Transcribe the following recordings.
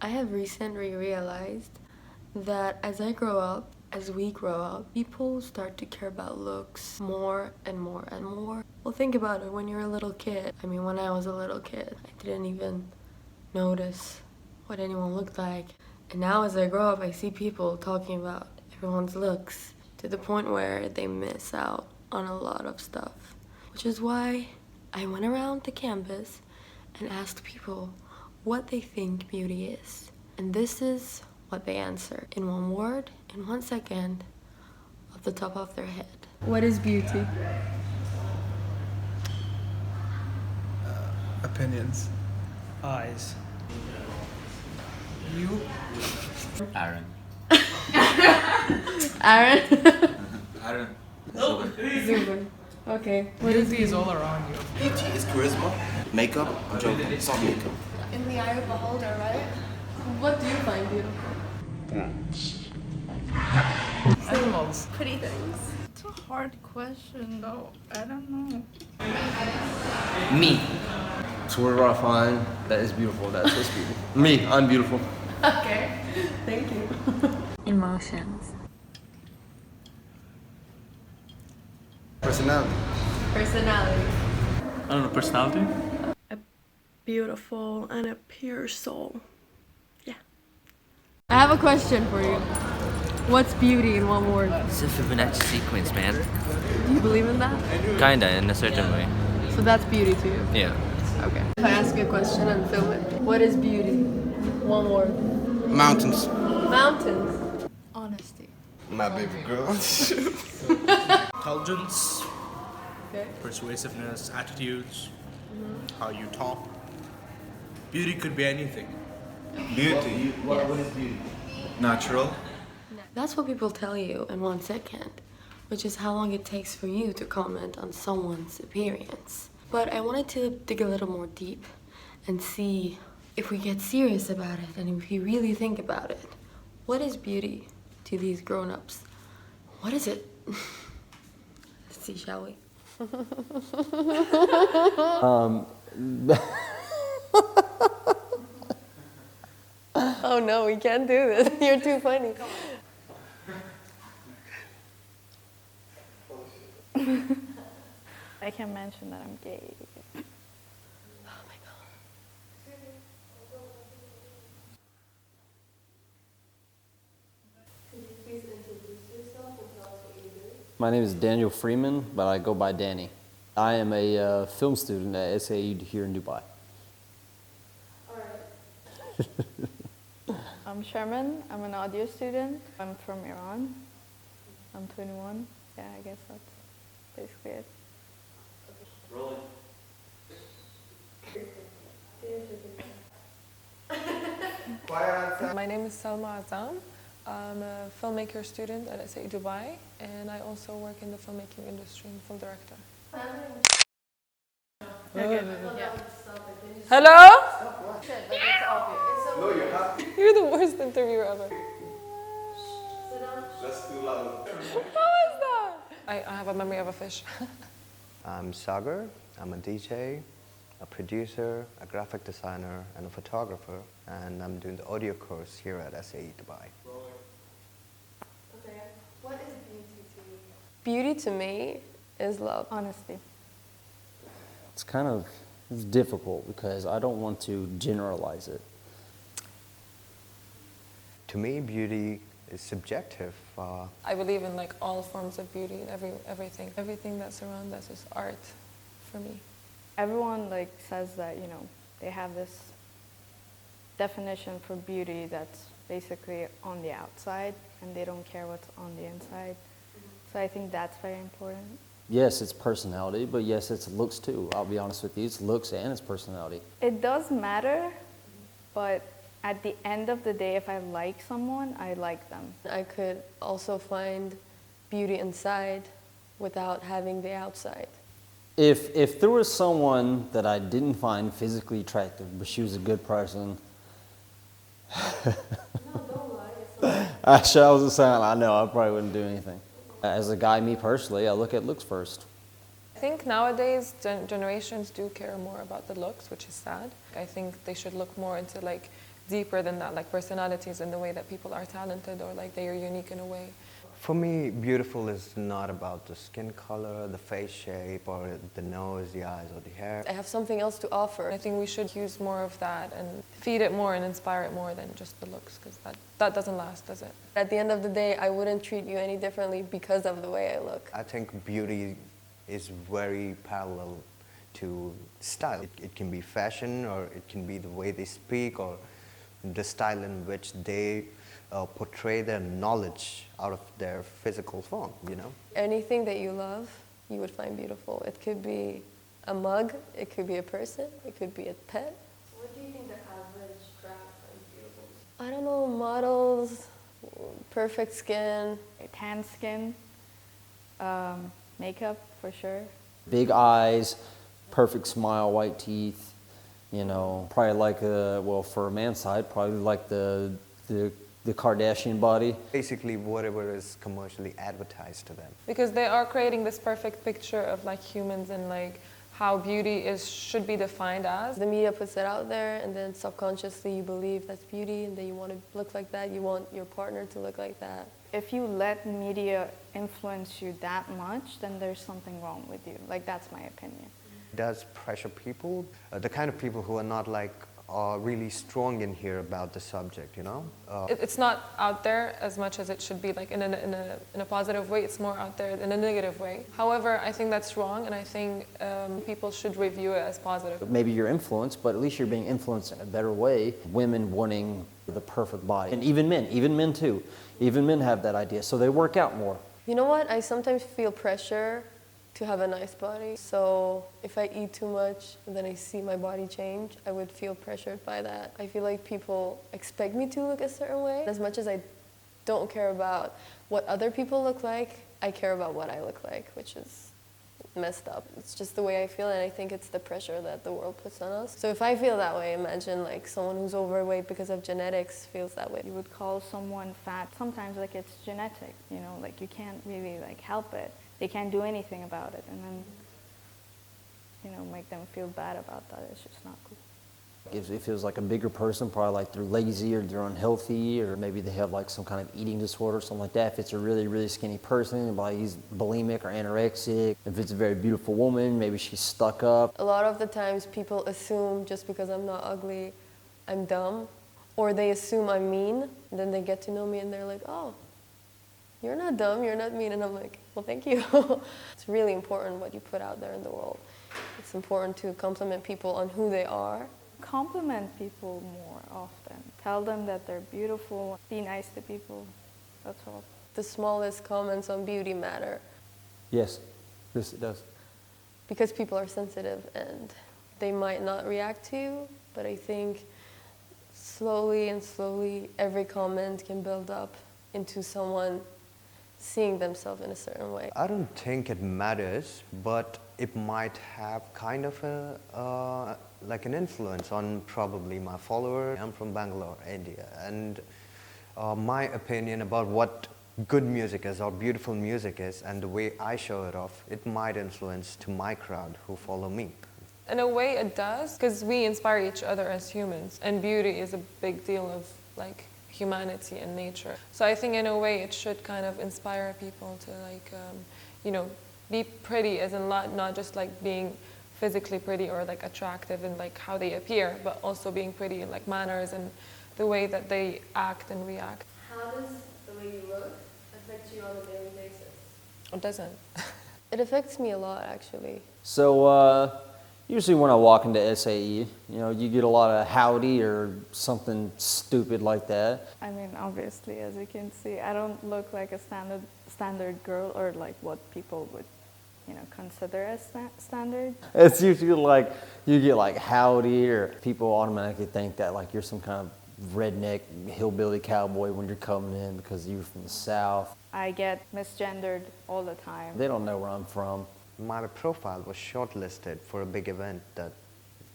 I have recently realized that as we grow up, people start to care about looks more and more and more. Well, think about it when you're a little kid. I mean, when I was a little kid, I didn't even notice what anyone looked like. And now as I grow up, I see people talking about everyone's looks to the point where they miss out on a lot of stuff. Which is why I went around the campus and asked people what they think beauty is. And this is what they answer in one word, in 1 second, off the top of their head. What is beauty? Opinions. Eyes. You? Aaron. Aaron? Aaron. Zuben. Okay. Beauty is all around you. Beauty is charisma. Makeup, I'm joking. It's not makeup. In the eye of the beholder, right? What do you find beautiful? Animals. Pretty things. It's a hard question though. I don't know. Me. So where do I find that is beautiful, that's just beautiful? Me, I'm beautiful. Okay. Thank you. Emotions. Personality. Personality. I don't know, personality? A beautiful and a pure soul. Yeah. I have a question for you. What's beauty in one word? It's a Fibonacci sequence, man. Do you believe in that? Kinda, in a certain way. So that's beauty to you? Yeah. Okay. If I ask you a question and film it, what is beauty? One word. Mountains. Mountains. Honesty. My baby girl. Intelligence, Okay. persuasiveness, attitudes, how you talk. Beauty could be anything. Beauty. What is beauty? Natural. That's what people tell you in 1 second, which is how long it takes for you to comment on someone's appearance. But I wanted to dig a little more deep and see if we get serious about it and if we really think about it. What is beauty to these grown-ups? What is it? Let's see, shall we? Oh no, we can't do this. You're too funny. I can mention that I'm gay. Oh my god. Could you please introduce yourself and tell us what you do? My name is Daniel Freeman, but I go by Danny. I am a film student at SAE here in Dubai. Alright. I'm Sherman. I'm an audio student. I'm from Iran. I'm 21. Yeah, I guess that's basically it. My name is Salma Azam. I'm a filmmaker student at SAE Dubai, and I also work in the filmmaking industry and film director. Hello? You're the worst interviewer ever. That's too loud. How is that? I have a memory of a fish. I'm Sagar. I'm a DJ, a producer, a graphic designer, and a photographer, and I'm doing the audio course here at SAE Dubai. Okay. What is beauty to you? Beauty to me is love. Honesty. It's difficult because I don't want to generalize it. To me, beauty is subjective. I believe in like all forms of beauty and everything. Everything that surrounds us is art for me. Everyone like says that, you know, they have this definition for beauty that's basically on the outside and they don't care what's on the inside. So I think that's very important. Yes, it's personality, but yes, it's looks too. I'll be honest with you, it's looks and it's personality. It does matter, but at the end of the day, if I like someone, I like them. I could also find beauty inside without having the outside. If there was someone that I didn't find physically attractive, but she was a good person. No, don't lie. It's not. Actually, I was just saying, I know, I probably wouldn't do anything. As a guy, me personally, I look at looks first. I think nowadays generations do care more about the looks, which is sad. I think they should look more into like deeper than that, like personalities in the way that people are talented or like they are unique in a way. For me, beautiful is not about the skin color, the face shape, or the nose, the eyes, or the hair. I have something else to offer. I think we should use more of that and feed it more and inspire it more than just the looks, because that doesn't last, does it? At the end of the day, I wouldn't treat you any differently because of the way I look. I think beauty is very parallel to style. It can be fashion, or it can be the way they speak, or the style in which they portray their knowledge out of their physical form, you know? Anything that you love, you would find beautiful. It could be a mug, it could be a person, it could be a pet. What do you think the average crowd finds beautiful? I don't know, models, perfect skin. Tan skin, makeup for sure. Big eyes, perfect smile, white teeth, you know, probably like, well, for a man's side, probably like the Kardashian body. Basically, whatever is commercially advertised to them. Because they are creating this perfect picture of like humans and like how beauty should be defined as. The media puts it out there, and then subconsciously you believe that's beauty, and then you want to look like that, you want your partner to look like that. If you let media influence you that much, then there's something wrong with you. Like, that's my opinion. It does pressure people, the kind of people who are not like really strong in here about the subject, you know? It's not out there as much as it should be, like in a positive way. It's more out there in a negative way. However, I think that's wrong, and I think people should review it as positive. Maybe you're influenced, but at least you're being influenced in a better way. Women wanting the perfect body, and even men too. Even men have that idea, so they work out more. You know what? I sometimes feel pressure to have a nice body. So if I eat too much and then I see my body change, I would feel pressured by that. I feel like people expect me to look a certain way. As much as I don't care about what other people look like, I care about what I look like, which is messed up. It's just the way I feel, and I think it's the pressure that the world puts on us. So if I feel that way, imagine like someone who's overweight because of genetics feels that way. You would call someone fat. Sometimes like it's genetic, you know, like you can't really like help it. They can't do anything about it, and then, you know, make them feel bad about that. It's just not cool. If it was like a bigger person, probably like they're lazy or they're unhealthy, or maybe they have like some kind of eating disorder or something like that. If it's a really, really skinny person, like he's bulimic or anorexic. If it's a very beautiful woman, maybe she's stuck up. A lot of the times people assume just because I'm not ugly, I'm dumb, or they assume I'm mean, and then they get to know me and they're like, oh, you're not dumb, you're not mean, and I'm like, well, thank you. It's really important what you put out there in the world. It's important to compliment people on who they are. Compliment people more often. Tell them that they're beautiful. Be nice to people. That's all. The smallest comments on beauty matter. Yes, this it does. Because people are sensitive and they might not react to you, but I think slowly and slowly every comment can build up into someone seeing themselves in a certain way. I don't think it matters, but it might have kind of a like an influence on probably my follower. I'm from Bangalore, India, and my opinion about what good music is or beautiful music is and the way I show it off, it might influence to my crowd who follow me. In a way it does, because we inspire each other as humans, and beauty is a big deal of like humanity and nature. So I think in a way it should kind of inspire people to like, you know, be pretty as in not just like being physically pretty or like attractive in like how they appear, but also being pretty in like manners and the way that they act and react. How does the way you look affect you on a daily basis? It doesn't. It affects me a lot, actually. So usually when I walk into SAE, you know, you get a lot of howdy or something stupid like that. I mean, obviously, as you can see, I don't look like a standard girl or like what people would, you know, consider as standard. It's usually like you get like howdy, or people automatically think that like you're some kind of redneck hillbilly cowboy when you're coming in because you're from the South. I get misgendered all the time. They don't know where I'm from. My profile was shortlisted for a big event that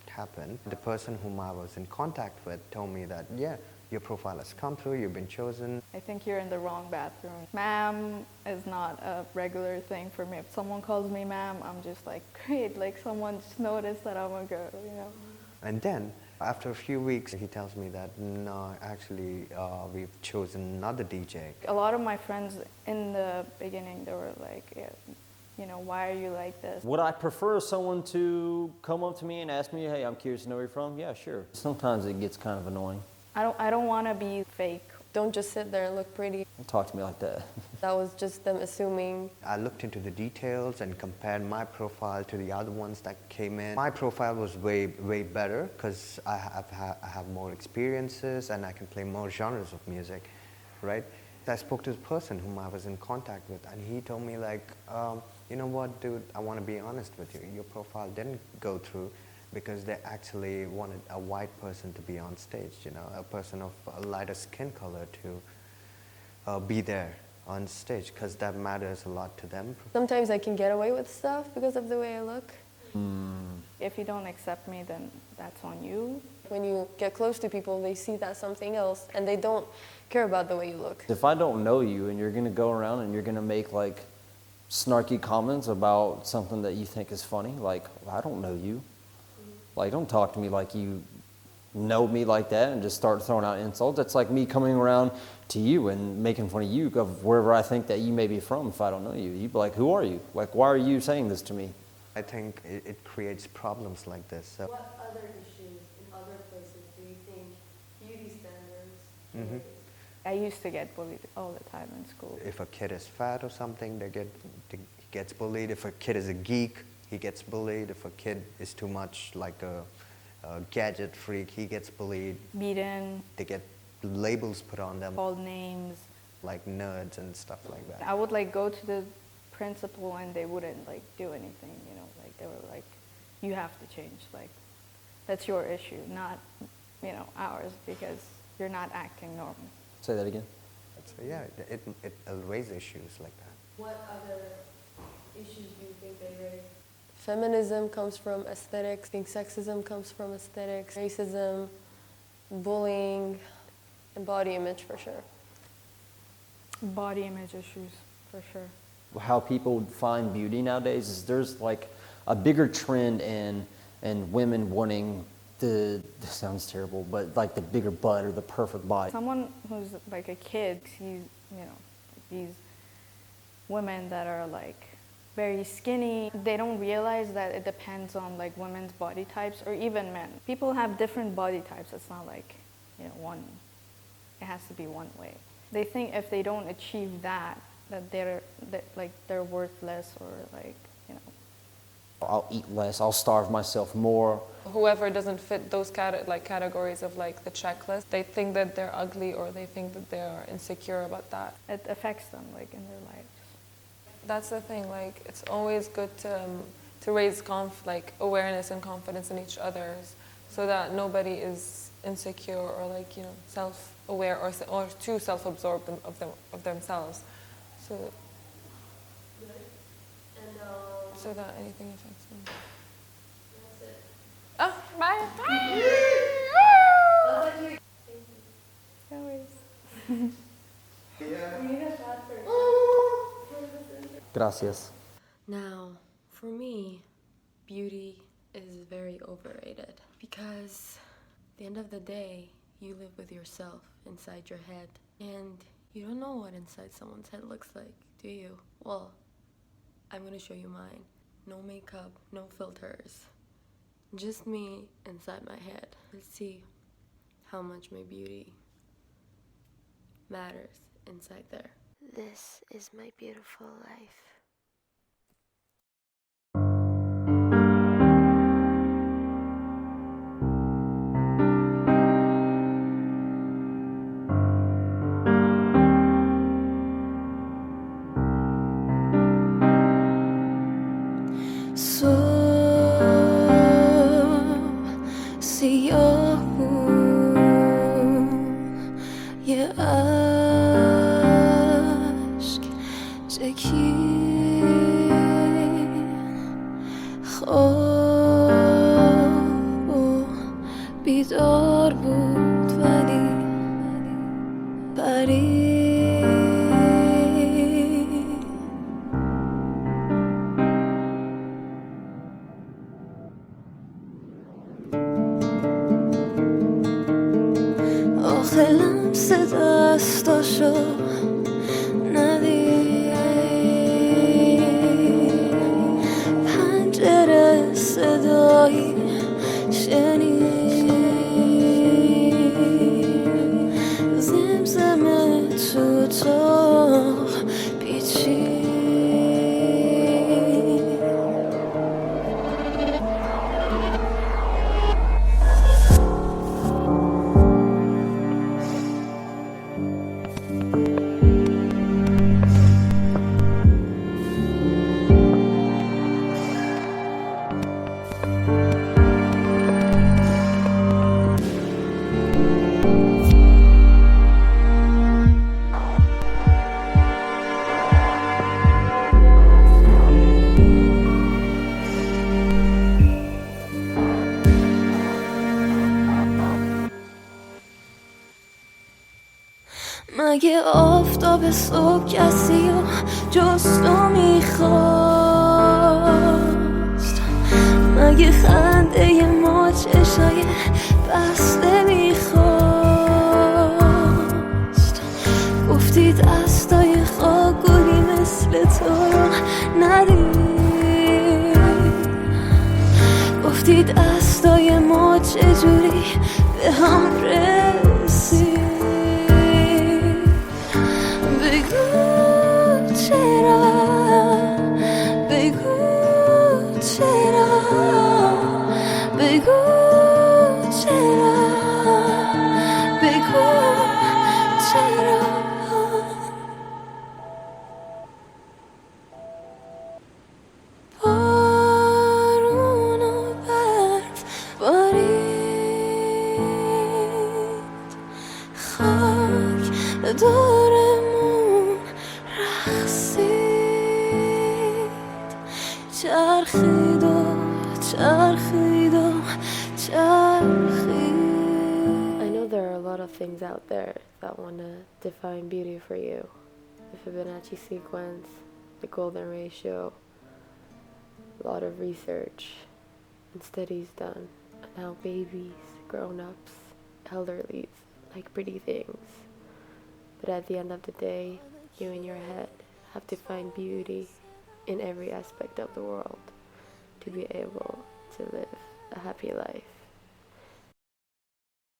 happened. The person whom I was in contact with told me that, yeah, your profile has come through, you've been chosen. I think you're in the wrong bathroom. Ma'am is not a regular thing for me. If someone calls me ma'am, I'm just like, great, like someone just noticed that I'm a girl, you know. And then After a few weeks, he tells me that, no, actually, we've chosen another DJ. A lot of my friends in the beginning, they were like, yeah, you know, why are you like this? Would I prefer someone to come up to me and ask me, hey, I'm curious to know where you're from? Yeah, sure. Sometimes it gets kind of annoying. I don't want to be fake. Don't just sit there and look pretty. Don't talk to me like that. That was just them assuming. I looked into the details and compared my profile to the other ones that came in. My profile was way better because I have more experiences and I can play more genres of music, right? I spoke to the person whom I was in contact with, and he told me like, you know what, dude, I want to be honest with you. Your profile didn't go through because they actually wanted a white person to be on stage, you know, a person of a lighter skin color to be there on stage, because that matters a lot to them. Sometimes I can get away with stuff because of the way I look. If you don't accept me, then that's on you. When you get close to people, they see that something else, and they don't care about the way you look. If I don't know you and you're gonna go around and you're gonna make like snarky comments about something that you think is funny, like, I don't know you. Like, don't talk to me like you know me like that and just start throwing out insults. That's like me coming around to you and making fun of you of wherever I think that you may be from if I don't know you. You'd be like, who are you? Like, why are you saying this to me? I think it creates problems like this. So What other issues in other places do you think beauty standards? I used to get bullied all the time in school. if a kid is fat or something, he gets bullied. If a kid is a geek, he gets bullied. If a kid is too much like a gadget freak, he gets bullied. Beaten, They get labels put on them, called names. like nerds and stuff like that. I would like go to the principal and they wouldn't like do anything, you know, like they were like, you have to change, like that's your issue, not, you know, ours, because you're not acting normal. Say that again. So yeah, it'll raise issues like that. What other issues do you think they raise? Feminism comes from aesthetics. I think sexism comes from aesthetics. Racism, bullying, and body image for sure. Body image issues, for sure. How people find beauty nowadays is there's like a bigger trend in women wanting this sounds terrible, but like the bigger butt or the perfect body. Someone who's like a kid sees, you know, these women that are like very skinny. They don't realize that it depends on like women's body types or even men. People have different body types. It's not like, you know, one, it has to be one way. They think if they don't achieve that they're worthless, or like, you know. I'll eat less, I'll starve myself more. Whoever doesn't fit those categories of like the checklist, they think that they're ugly or they think that they are insecure about that. It affects them like in their lives. That's the thing, like it's always good to raise like awareness and confidence in each other, so that nobody is insecure or like, you know, self-aware or too self-absorbed of themselves. So that anything affects them. That's it. Oh, bye. No worries. Gracias. Now, for me, beauty is very overrated because at the end of the day, you live with yourself inside your head, and you don't know what inside someone's head looks like, do you? Well, I'm gonna show you mine. No makeup, no filters. Just me inside my head. Let's see how much my beauty matters inside there. This is my beautiful life. لمس دستاشو ندید پنجره صدایی شنید زمزمه تو پیچید مگه آفتاب صبح کسی و جز تو میخواست مگه خنده ما چشای بسته میخواست گفتی دستای خاکولی مثل تو رو ندید گفتی دستای ما چجوری به هم رسید بگو چرا بگو چرا بگو چرا بگو چرا بارون و برف بارید خاک دورمون رقصید چرخید و چرخید و چرخید I know there are a lot of things out there that want to define beauty for you. The Fibonacci sequence, the golden ratio, a lot of research and studies done on how babies, grown-ups, elderlies like pretty things. But at the end of the day, you in your head have to find beauty in every aspect of the world to be able to live a happy life.